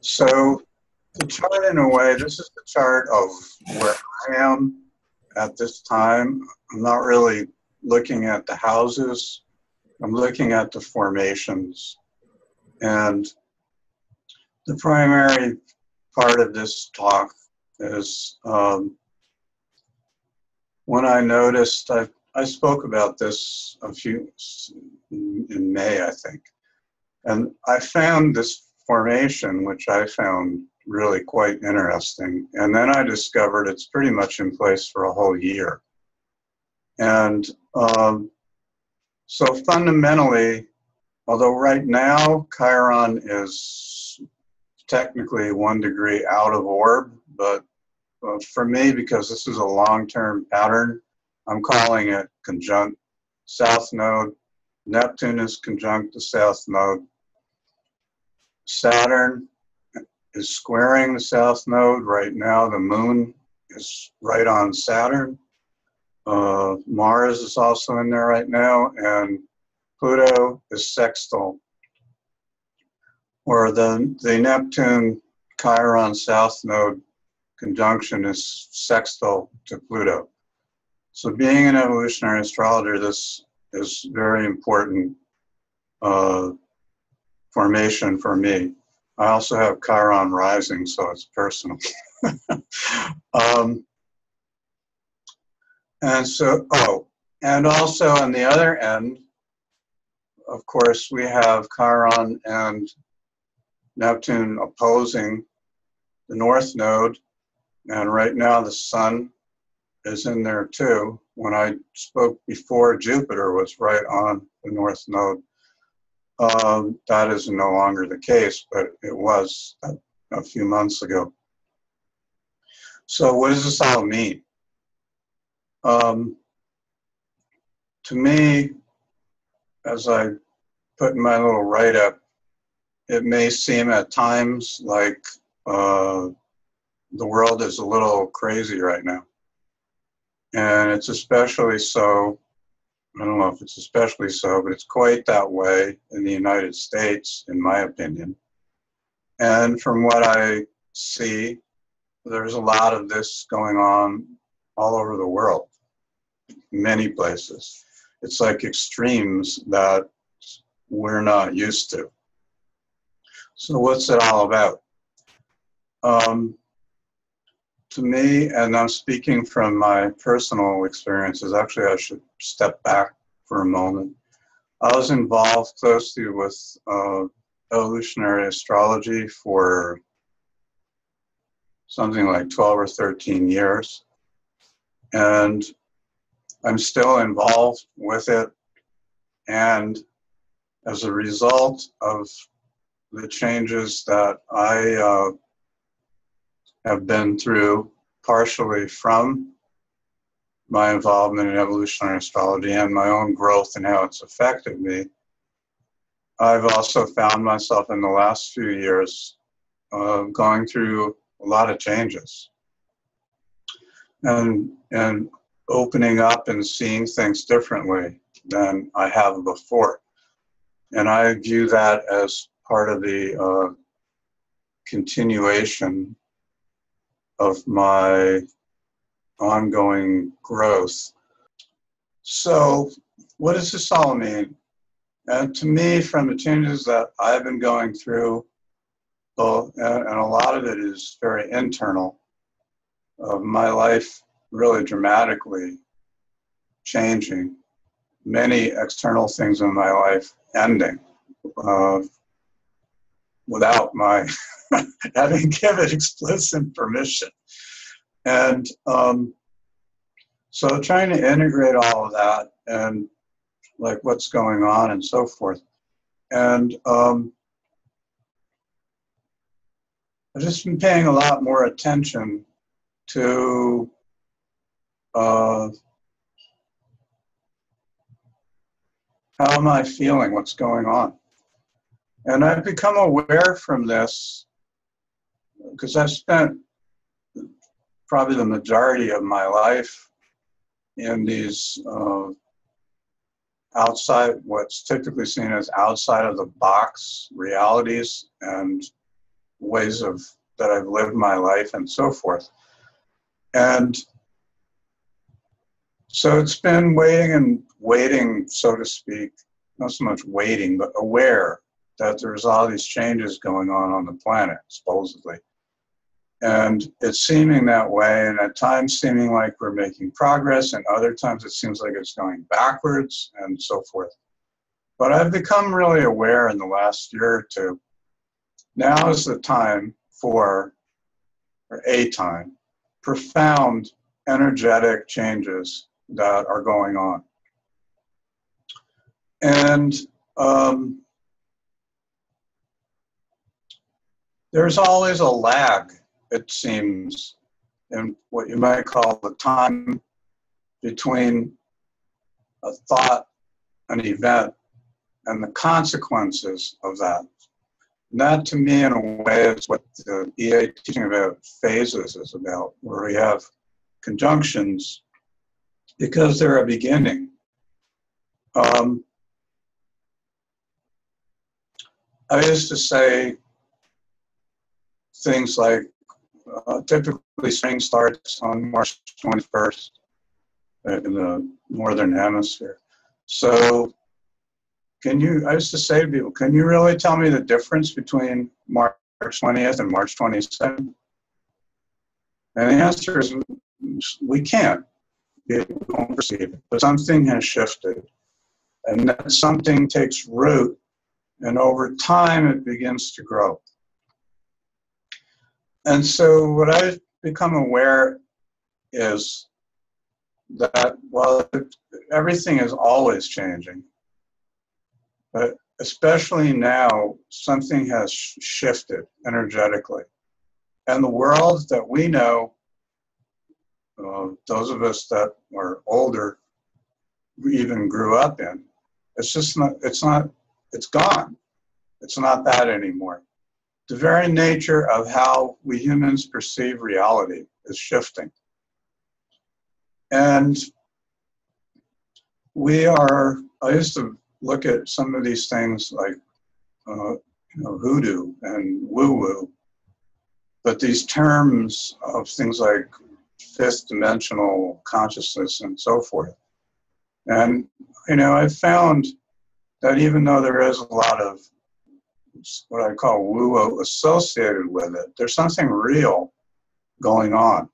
So the chart, in a way, this is the chart of where I am at this time. I'm not really looking at the houses. I'm looking at the formations. And the primary part of this talk is when I noticed, I spoke about this in May, I think. And I found this formation, which I found really quite interesting. And then I discovered it's pretty much in place for a whole year. And so fundamentally, although right now Chiron is technically 1 degree out of orb, but for me, because this is a long-term pattern, I'm calling it conjunct south node. Neptune is conjunct the south node. Saturn is squaring the south node right now. The moon is right on Saturn. Mars is also in there right now, and Pluto is sextile, or the Neptune Chiron south node conjunction is sextile to Pluto. So being an evolutionary astrologer, this is very important formation for me. I also have Chiron rising, so it's personal. And so, and also on the other end, of course, we have Chiron and Neptune opposing the north node. And right now the sun is in there too. When I spoke before, Jupiter was right on the north node. That is no longer the case, but it was a few months ago. So what does this all mean? To me, as I put in my little write-up, it may seem at times like the world is a little crazy right now. And it's especially so, I don't know if it's especially so, but it's quite that way in the United States, in my opinion. And from what I see, there's a lot of this going on all over the world, many places. It's like extremes that we're not used to. So what's it all about? To me, and I'm speaking from my personal experiences, actually I should step back for a moment. I was involved closely with evolutionary astrology for something like 12 or 13 years. And I'm still involved with it. And as a result of the changes that I have been through, partially from my involvement in evolutionary astrology and my own growth and how it's affected me, I've also found myself in the last few years going through a lot of changes and opening up and seeing things differently than I have before. And I view that as part of the continuation of my ongoing growth. So what does this all mean? And to me, from the changes that I've been going through, and a lot of it is very internal, my life really dramatically changing, many external things in my life ending without my having given explicit permission. And so trying to integrate all of that and like what's going on and so forth. And I've just been paying a lot more attention to how am I feeling, what's going on. And I've become aware from this because I've spent probably the majority of my life in these what's typically seen as outside of the box realities. And ways that I've lived my life and so forth. And so it's been waiting, so to speak, not so much waiting, but aware that there's all these changes going on the planet, supposedly. And it's seeming that way, and at times seeming like we're making progress, and other times it seems like it's going backwards, and so forth. But I've become really aware in the last year or two. Now is the time for, or a time, profound energetic changes that are going on. And there's always a lag, it seems, in what you might call the time between a thought, an event, and the consequences of that. And that, to me, in a way, is what the EA teaching about phases is about, where we have conjunctions because they're a beginning. I used to say things like, typically spring starts on March 21st in the Northern Hemisphere. So I used to say to people, can you really tell me the difference between March 20th and March 22nd? And the answer is, we can't. We don't perceive it. But something has shifted. And that something takes root, and over time it begins to grow. And so what I've become aware is that while everything is always changing, but especially now, something has shifted energetically. And the world that we know, those of us that are older, we even grew up in, it's gone. It's not that anymore. The very nature of how we humans perceive reality is shifting. And I used to look at some of these things like hoodoo and woo-woo, but these terms of things like fifth dimensional consciousness and so forth. And, I've found that even though there is a lot of what I call woo-woo associated with it, there's something real going on.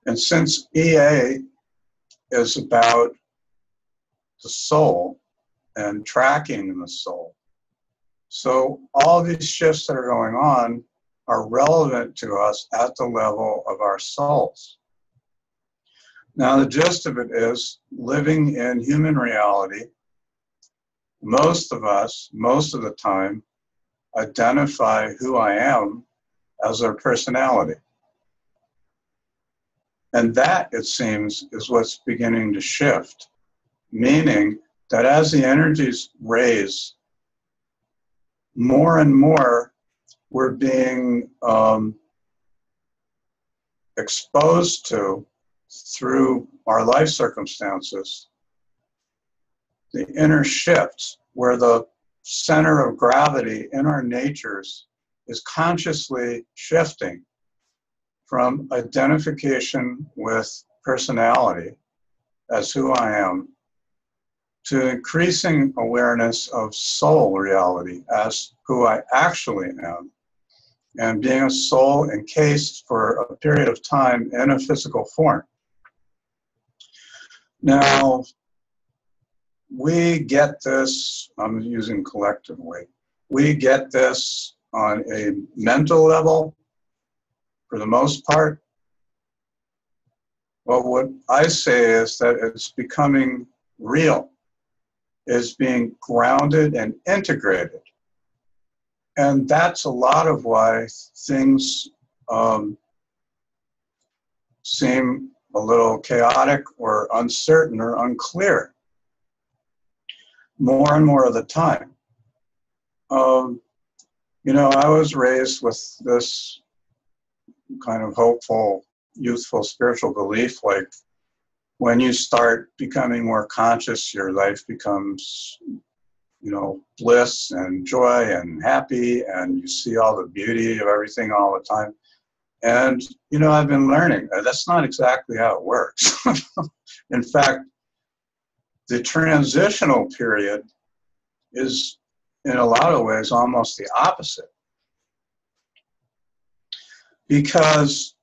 And since EA is about the soul and tracking the soul, so all these shifts that are going on are relevant to us at the level of our souls. Now, the gist of it is, living in human reality, most of us, most of the time, identify who I am as our personality. And that, it seems, is what's beginning to shift, meaning that as the energies raise, more and more we're being exposed to, through our life circumstances, the inner shifts where the center of gravity in our natures is consciously shifting from identification with personality as who I am to increasing awareness of soul reality as who I actually am, and being a soul encased for a period of time in a physical form. Now, we get this, I'm using collectively, we get this on a mental level for the most part. Well, what I say is that it's becoming real, it's being grounded and integrated. And that's a lot of why things seem a little chaotic or uncertain or unclear more and more of the time. I was raised with this kind of hopeful, youthful, spiritual belief, like when you start becoming more conscious, your life becomes, bliss and joy and happy, and you see all the beauty of everything all the time. And, I've been learning that's not exactly how it works. In fact, the transitional period is, in a lot of ways, almost the opposite. Because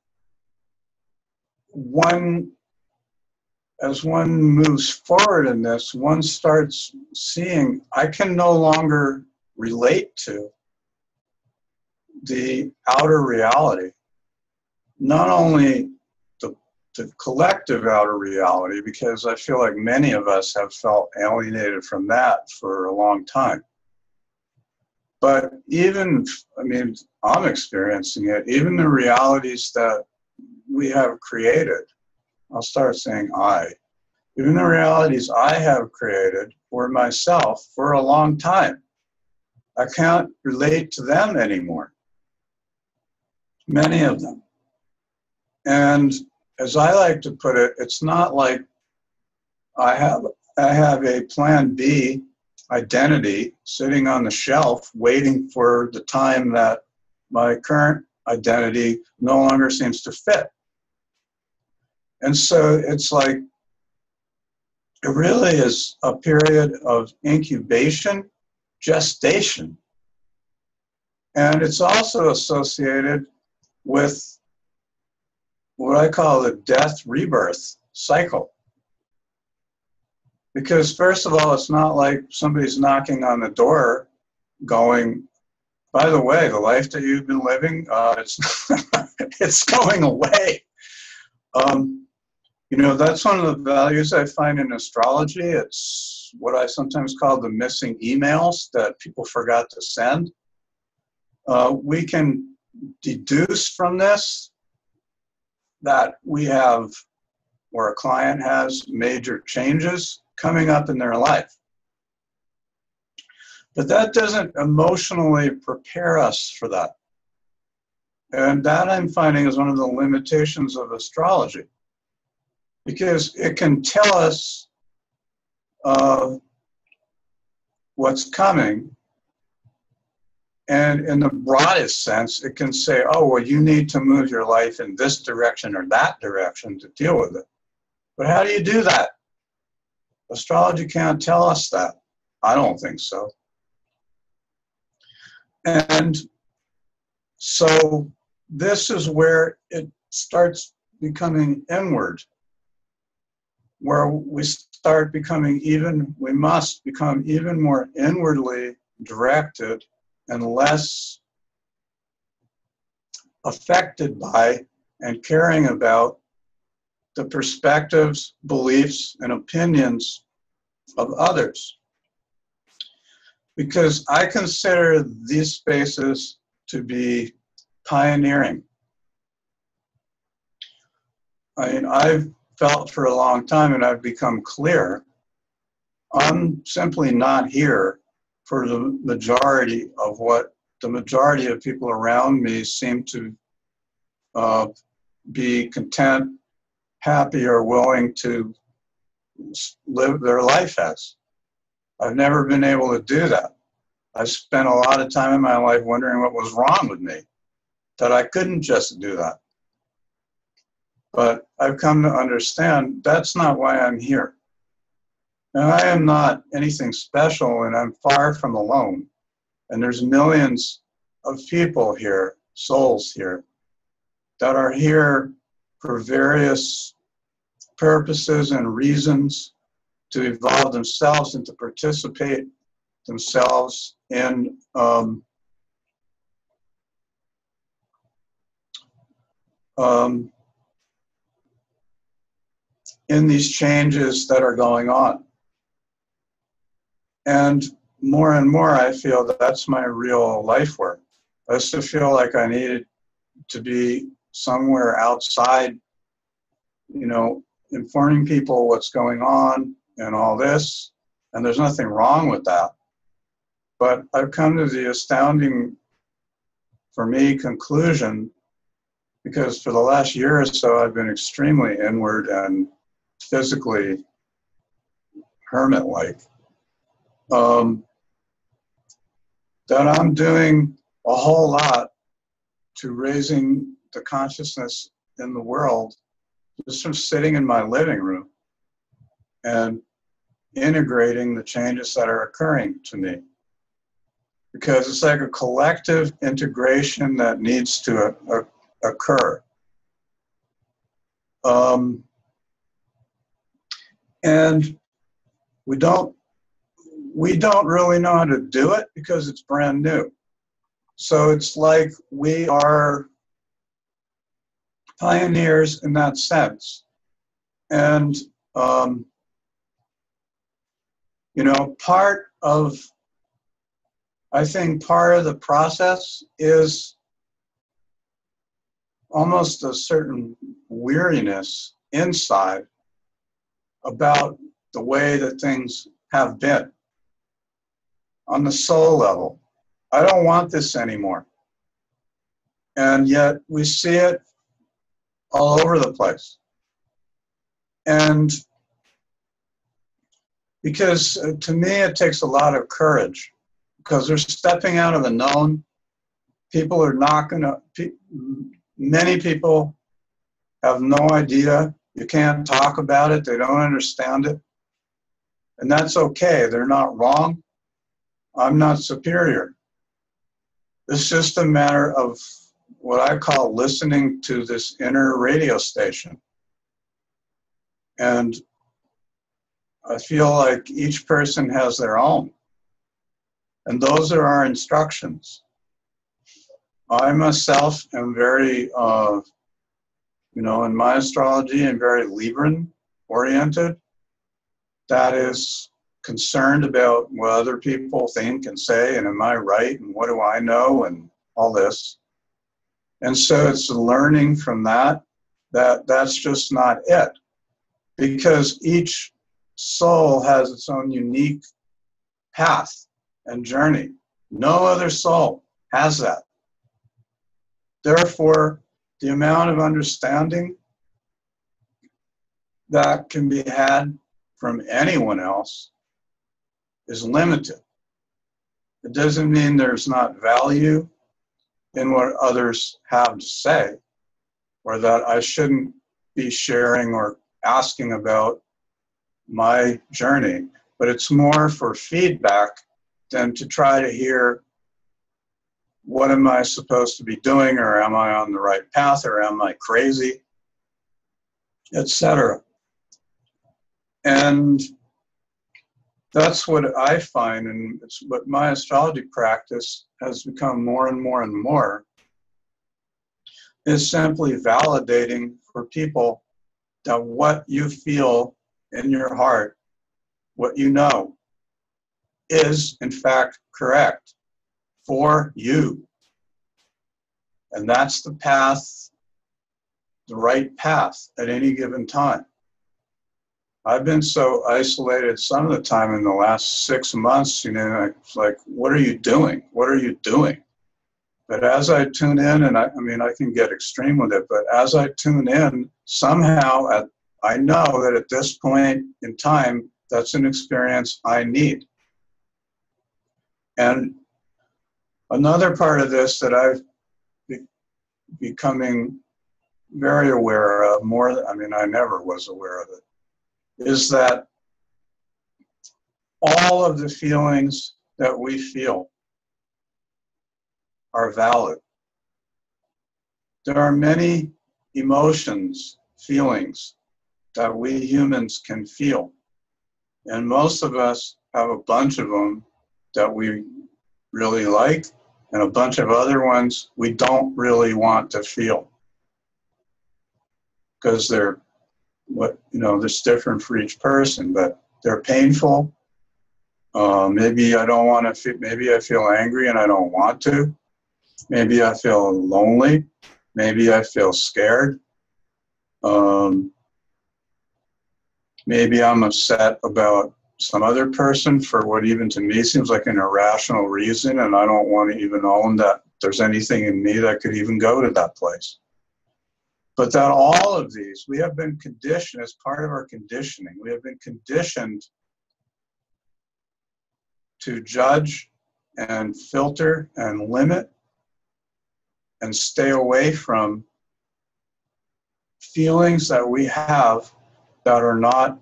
as one moves forward in this, one starts seeing, I can no longer relate to the outer reality, not only the collective outer reality, because I feel like many of us have felt alienated from that for a long time. But I'm experiencing it, even the realities that we have created. I'll start saying even the realities I have created for myself for a long time, I can't relate to them anymore. Many of them. And as I like to put it, it's not like I have a plan B identity sitting on the shelf waiting for the time that my current identity no longer seems to fit. And so it's like, it really is a period of incubation, gestation. And it's also associated with what I call the death rebirth cycle. Because first of all, it's not like somebody's knocking on the door going, by the way, the life that you've been living, it's going away. That's one of the values I find in astrology. It's what I sometimes call the missing emails that people forgot to send. We can deduce from this that we have, or a client has, major changes coming up in their life. But that doesn't emotionally prepare us for that. And that, I'm finding, is one of the limitations of astrology. Because it can tell us what's coming. And in the broadest sense, it can say, oh, well, you need to move your life in this direction or that direction to deal with it. But how do you do that? Astrology can't tell us that. I don't think so. And so this is where it starts becoming inward, where we must become even more inwardly directed and less affected by and caring about the perspectives, beliefs, and opinions of others. Because I consider these spaces to be pioneering. I've felt for a long time, and I've become clear, I'm simply not here for the majority of what the majority of people around me seem to be content, happy, or willing to live their life as. I've never been able to do that. I spent a lot of time in my life wondering what was wrong with me, that I couldn't just do that. But I've come to understand that's not why I'm here. And I am not anything special, and I'm far from alone. And there's millions of people here, souls here, that are here for various purposes and reasons to evolve themselves and to participate themselves in these changes that are going on. And more, I feel that that's my real life work. I used to feel like I needed to be somewhere outside, informing people what's going on and all this. And there's nothing wrong with that. But I've come to the astounding, for me, conclusion, because for the last year or so, I've been extremely inward and physically hermit-like. that I'm doing a whole lot to raising the consciousness in the world just from sitting in my living room and integrating the changes that are occurring to me. Because it's like a collective integration that needs to occur. And we don't really know how to do it because it's brand new. So it's like we are pioneers in that sense. And, you know, I think part of the process is almost a certain weariness inside about the way that things have been on the soul level. I don't want this anymore. And yet we see it all over the place. And because to me, it takes a lot of courage because they're stepping out of the known. People are not gonna, many people have no idea. You can't talk about it. They don't understand it. And that's okay. They're not wrong. I'm not superior. It's just a matter of what I call listening to this inner radio station. And I feel like each person has their own. And those are our instructions. I myself am very, you know, in my astrology, I'm very Libran oriented. That is concerned about what other people think and say, and am I right, and what do I know, and all this. And so it's learning from that that's just not it. Because each soul has its own unique path and journey. No other soul has that. Therefore, the amount of understanding that can be had from anyone else is limited. It doesn't mean there's not value in what others have to say, or that I shouldn't be sharing or asking about my journey, but it's more for feedback than to try to hear what am I supposed to be doing, or am I on the right path, or am I crazy, etc. And that's what I find, and it's what my astrology practice has become more and more and more, is simply validating for people that what you feel in your heart, what you know, is in fact correct for you. And that's the path, the right path at any given time. I've been so isolated some of the time in the last 6 months, you know, it's like, what are you doing? What are you doing? But as I tune in, and I mean, I can get extreme with it, but as I tune in, somehow I know that at this point in time, that's an experience I need. And another part of this that I've becoming very aware of, more, I mean, I never was aware of it, is that all of the feelings that we feel are valid. There are many emotions, feelings that we humans can feel. And most of us have a bunch of them that we really like, and a bunch of other ones we don't really want to feel. Because they're, what, you know, this different for each person, but they're painful. Maybe I don't want to feel, maybe I feel angry and I don't want to. Maybe I feel lonely. Maybe I feel scared. Maybe I'm upset about some other person for what even to me seems like an irrational reason, and I don't want to even own that there's anything in me that could even go to that place. But that all of these, we have been conditioned as part of our conditioning. We have been conditioned to judge and filter and limit and stay away from feelings that we have that are not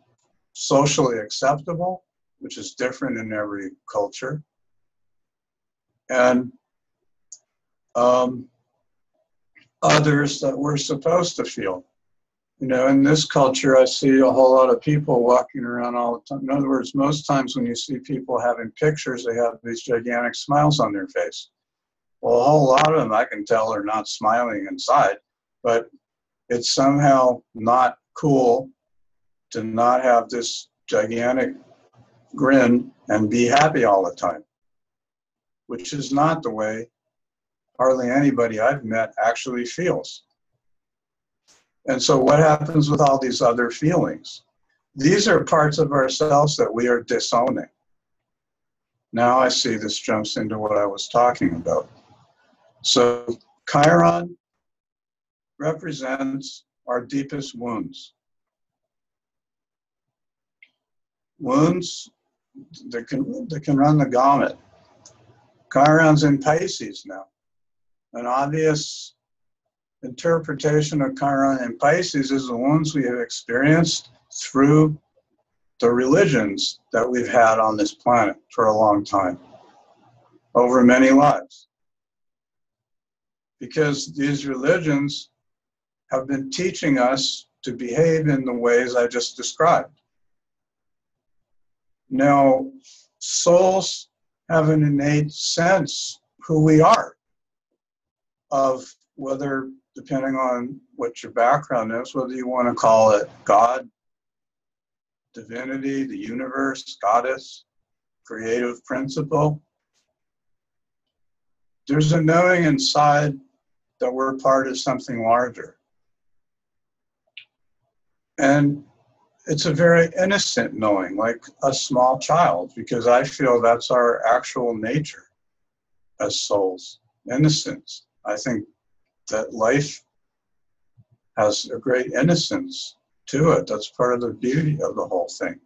socially acceptable, which is different in every culture, and others that we're supposed to feel. You know, in this culture, I see a whole lot of people walking around all the time. In other words, most times when you see people having pictures, they have these gigantic smiles on their face. Well, a whole lot of them, I can tell, are not smiling inside, but it's somehow not cool to not have this gigantic grin and be happy all the time, which is not the way hardly anybody I've met actually feels. And so what happens with all these other feelings? These are parts of ourselves that we are disowning. Now I see this jumps into what I was talking about. So Chiron represents our deepest wounds. Wounds that can run the gamut. Chiron's in Pisces now. An obvious interpretation of Chiron in Pisces is the wounds we have experienced through the religions that we've had on this planet for a long time, over many lives. Because these religions have been teaching us to behave in the ways I just described. Now, souls have an innate sense who we are, of whether, depending on what your background is, whether you want to call it God, divinity, the universe, goddess, creative principle. There's a knowing inside that we're part of something larger. And it's a very innocent knowing, like a small child, because I feel that's our actual nature as souls, innocence. I think that life has a great innocence to it. That's part of the beauty of the whole thing.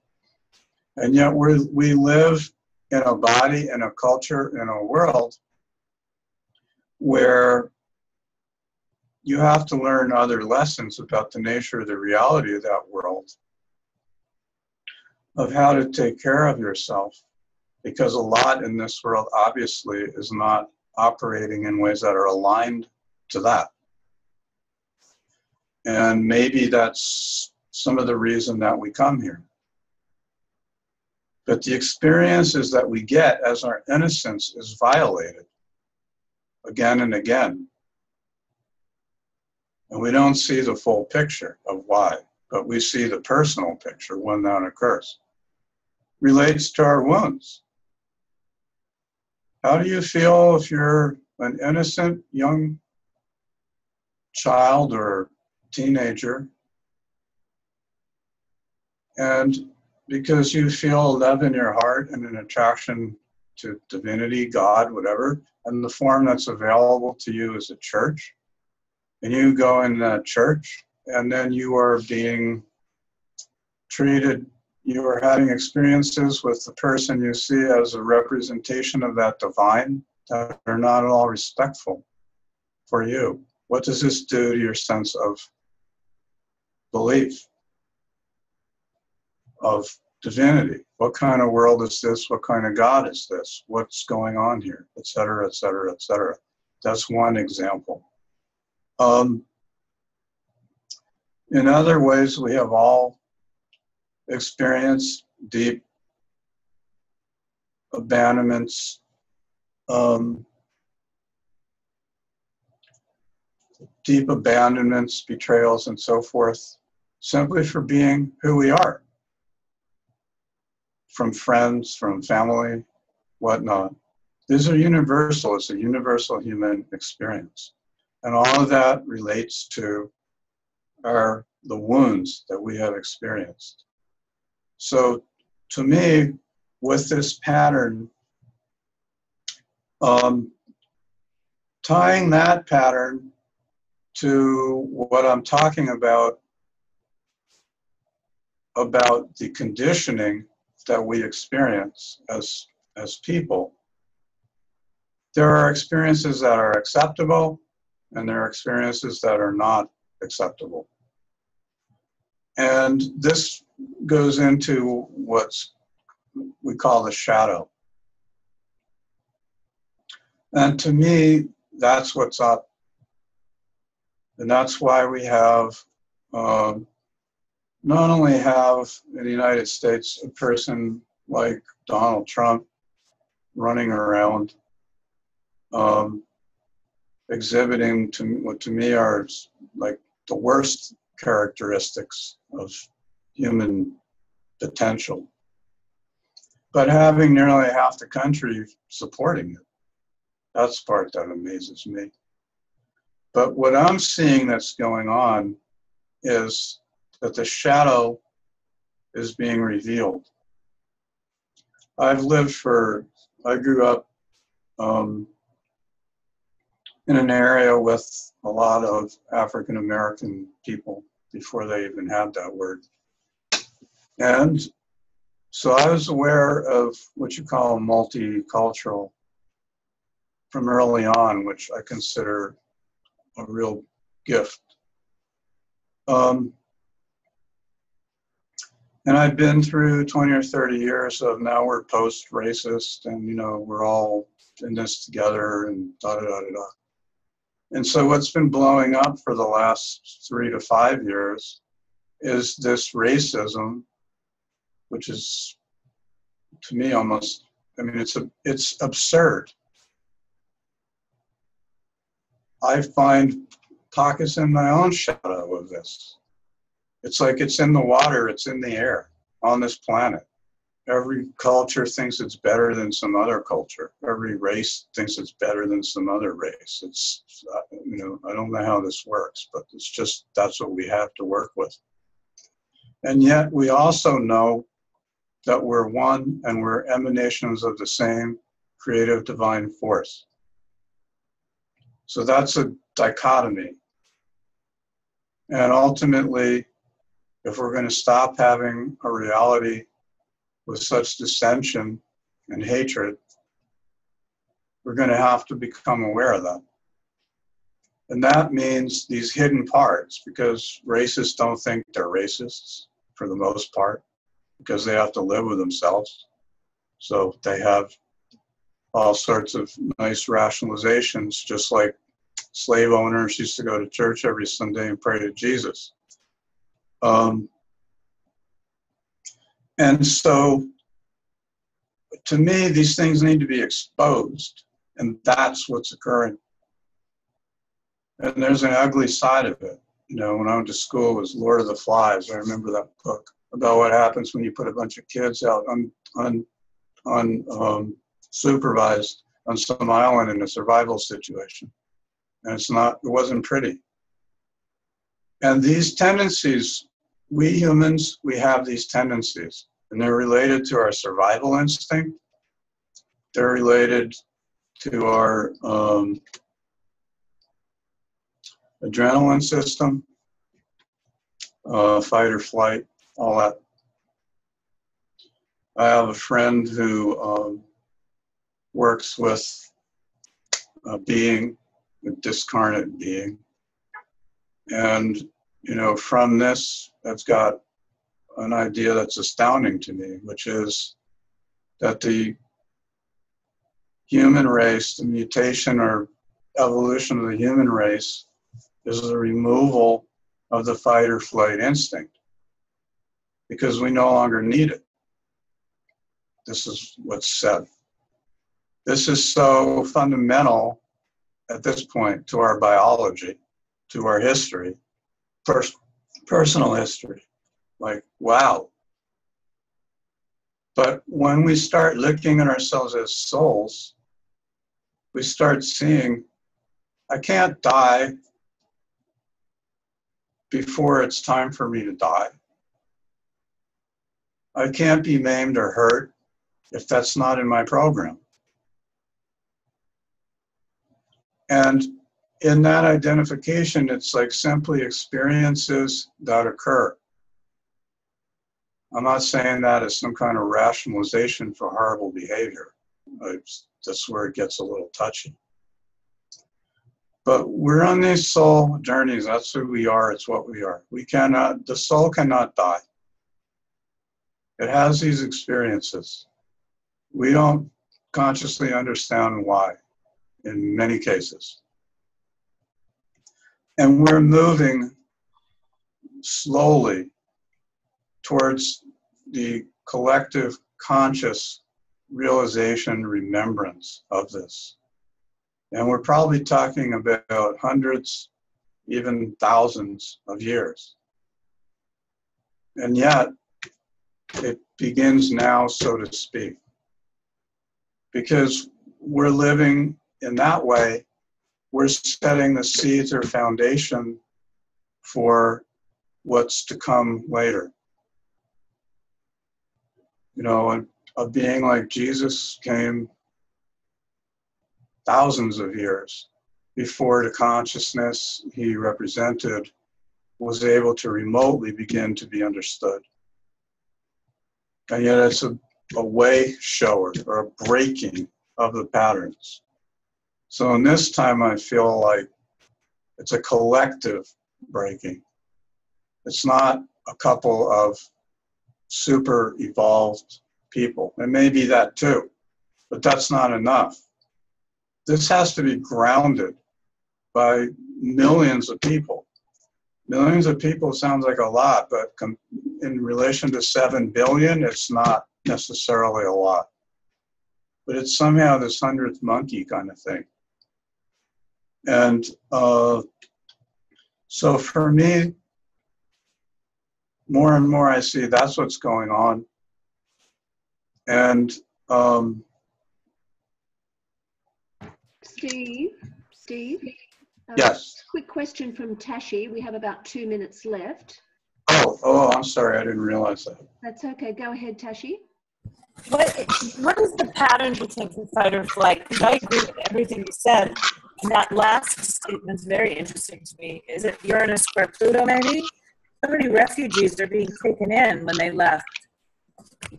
And yet we live in a body, in a culture, in a world where you have to learn other lessons about the nature of the reality of that world, of how to take care of yourself, because a lot in this world obviously is not operating in ways that are aligned to that. And maybe that's some of the reason that we come here. But the experiences that we get as our innocence is violated again and again. And we don't see the full picture of why, but we see the personal picture when that occurs. Relates to our wounds. How do you feel if you're an innocent young child or teenager, and because you feel love in your heart and an attraction to divinity, God, whatever, and the form that's available to you is a church, and you go in that church, and then you are being treated, you are having experiences with the person you see as a representation of that divine that are not at all respectful for you. What does this do to your sense of belief, of divinity? What kind of world is this? What kind of God is this? What's going on here? Et cetera, et cetera, et cetera. That's one example. In other ways, we have all experienced deep abandonments, betrayals, and so forth, simply for being who we are. From friends, from family, whatnot. These are universal. It's a universal human experience. And all of that relates to the wounds that we have experienced. So to me, with this pattern, tying that pattern to what I'm talking about the conditioning that we experience as people, There are experiences that are acceptable, and there are experiences that are not acceptable. And this goes into what we call the shadow. And to me, that's what's up. And that's why we have, not only have in the United States a person like Donald Trump running around exhibiting what to me are like the worst characteristics of human potential, but having nearly half the country supporting it. That's the part that amazes me. But what I'm seeing that's going on is that the shadow is being revealed. I grew up in an area with a lot of African American people before they even had that word. And so I was aware of what you call multicultural from early on, which I consider a real gift. And I've been through 20 or 30 years of now we're post-racist and, you know, we're all in this together and da-da-da-da-da. And so what's been blowing up for the last 3 to 5 years is this racism, which is, to me, almost, I mean, it's absurd. I find pockets in my own shadow of this. It's like it's in the water, it's in the air on this planet. Every culture thinks it's better than some other culture. Every race thinks it's better than some other race. It's, you know, I don't know how this works, but it's just, that's what we have to work with. And yet we also know that we're one and we're emanations of the same creative divine force. So that's a dichotomy. And ultimately, if we're going to stop having a reality with such dissension and hatred, we're going to have to become aware of that. And that means these hidden parts, because racists don't think they're racists for the most part, because they have to live with themselves. So they have all sorts of nice rationalizations, just like slave owners used to go to church every Sunday and pray to Jesus. And so, to me, these things need to be exposed, and that's what's occurring. And there's an ugly side of it. You know, when I went to school, it was Lord of the Flies. I remember that book about what happens when you put a bunch of kids out supervised on some island in a survival situation. And it wasn't pretty. And these tendencies, we humans, we have these tendencies, and they're related to our survival instinct. They're related to our adrenaline system, fight or flight, all that. I have a friend who works with a being, a discarnate being. And, you know, from this, I've got an idea that's astounding to me, which is that the human race, the mutation or evolution of the human race, is the removal of the fight or flight instinct, because we no longer need it. This is what's said. This is so fundamental at this point to our biology, to our history, personal history. Like, wow. But when we start looking at ourselves as souls, we start seeing, I can't die before it's time for me to die. I can't be maimed or hurt if that's not in my program. And in that identification, it's like simply experiences that occur. I'm not saying that as some kind of rationalization for horrible behavior. that's where it gets a little touchy. But we're on these soul journeys. That's who we are. It's what we are. We cannot, the soul cannot die. It has these experiences. We don't consciously understand why in many cases. And we're moving slowly towards the collective conscious realization, remembrance of this. And we're probably talking about hundreds, even thousands of years. And yet, it begins now, so to speak. Because we're living in that way, we're setting the seeds or foundation for what's to come later. You know, a being like Jesus came thousands of years before the consciousness he represented was able to remotely begin to be understood. And yet it's a way shower or a breaking of the patterns. So in this time, I feel like it's a collective breaking. It's not a couple of super evolved people. It may be that too, but that's not enough. This has to be grounded by millions of people. Millions of people sounds like a lot, but in relation to 7 billion, it's not necessarily a lot. But it's somehow this 100th monkey kind of thing. And so for me, more and more I see that's what's going on. And Steve, yes. Quick question from Tashi. We have about 2 minutes left. Oh, I'm sorry, I didn't realize that. That's okay. Go ahead, Tashi. What is the pattern you think in fight or flight? Because I agree with everything you said. And that last statement's very interesting to me. Is it Uranus square Pluto, maybe? So many refugees are being taken in when they left.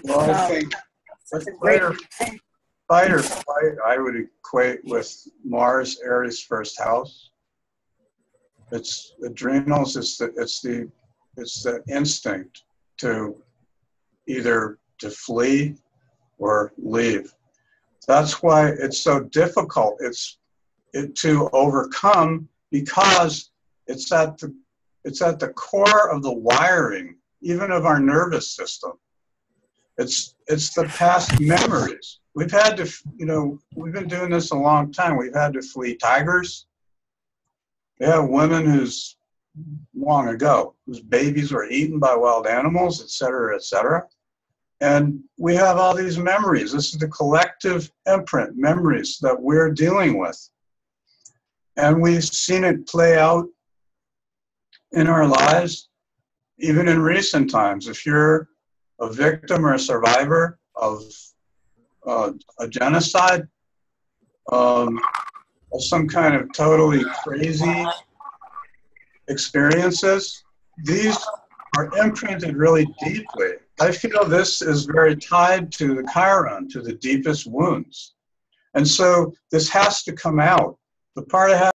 Well, I think fight or flight, I would equate with Mars, Aries, first house. It's adrenals. It's the instinct to either to flee or leave. That's why it's so difficult. It's to overcome because it's at the core of the wiring, even of our nervous system. It's the past memories. We've had to, we've been doing this a long time. We've had to flee tigers. We have women whose babies were eaten by wild animals, et cetera, et cetera. And we have all these memories. This is the collective imprint memories that we're dealing with. And we've seen it play out in our lives, even in recent times. If you're a victim or a survivor of a genocide, of some kind of totally crazy experiences, these are imprinted really deeply. I feel this is very tied to the Chiron, to the deepest wounds. And so this has to come out. The part it has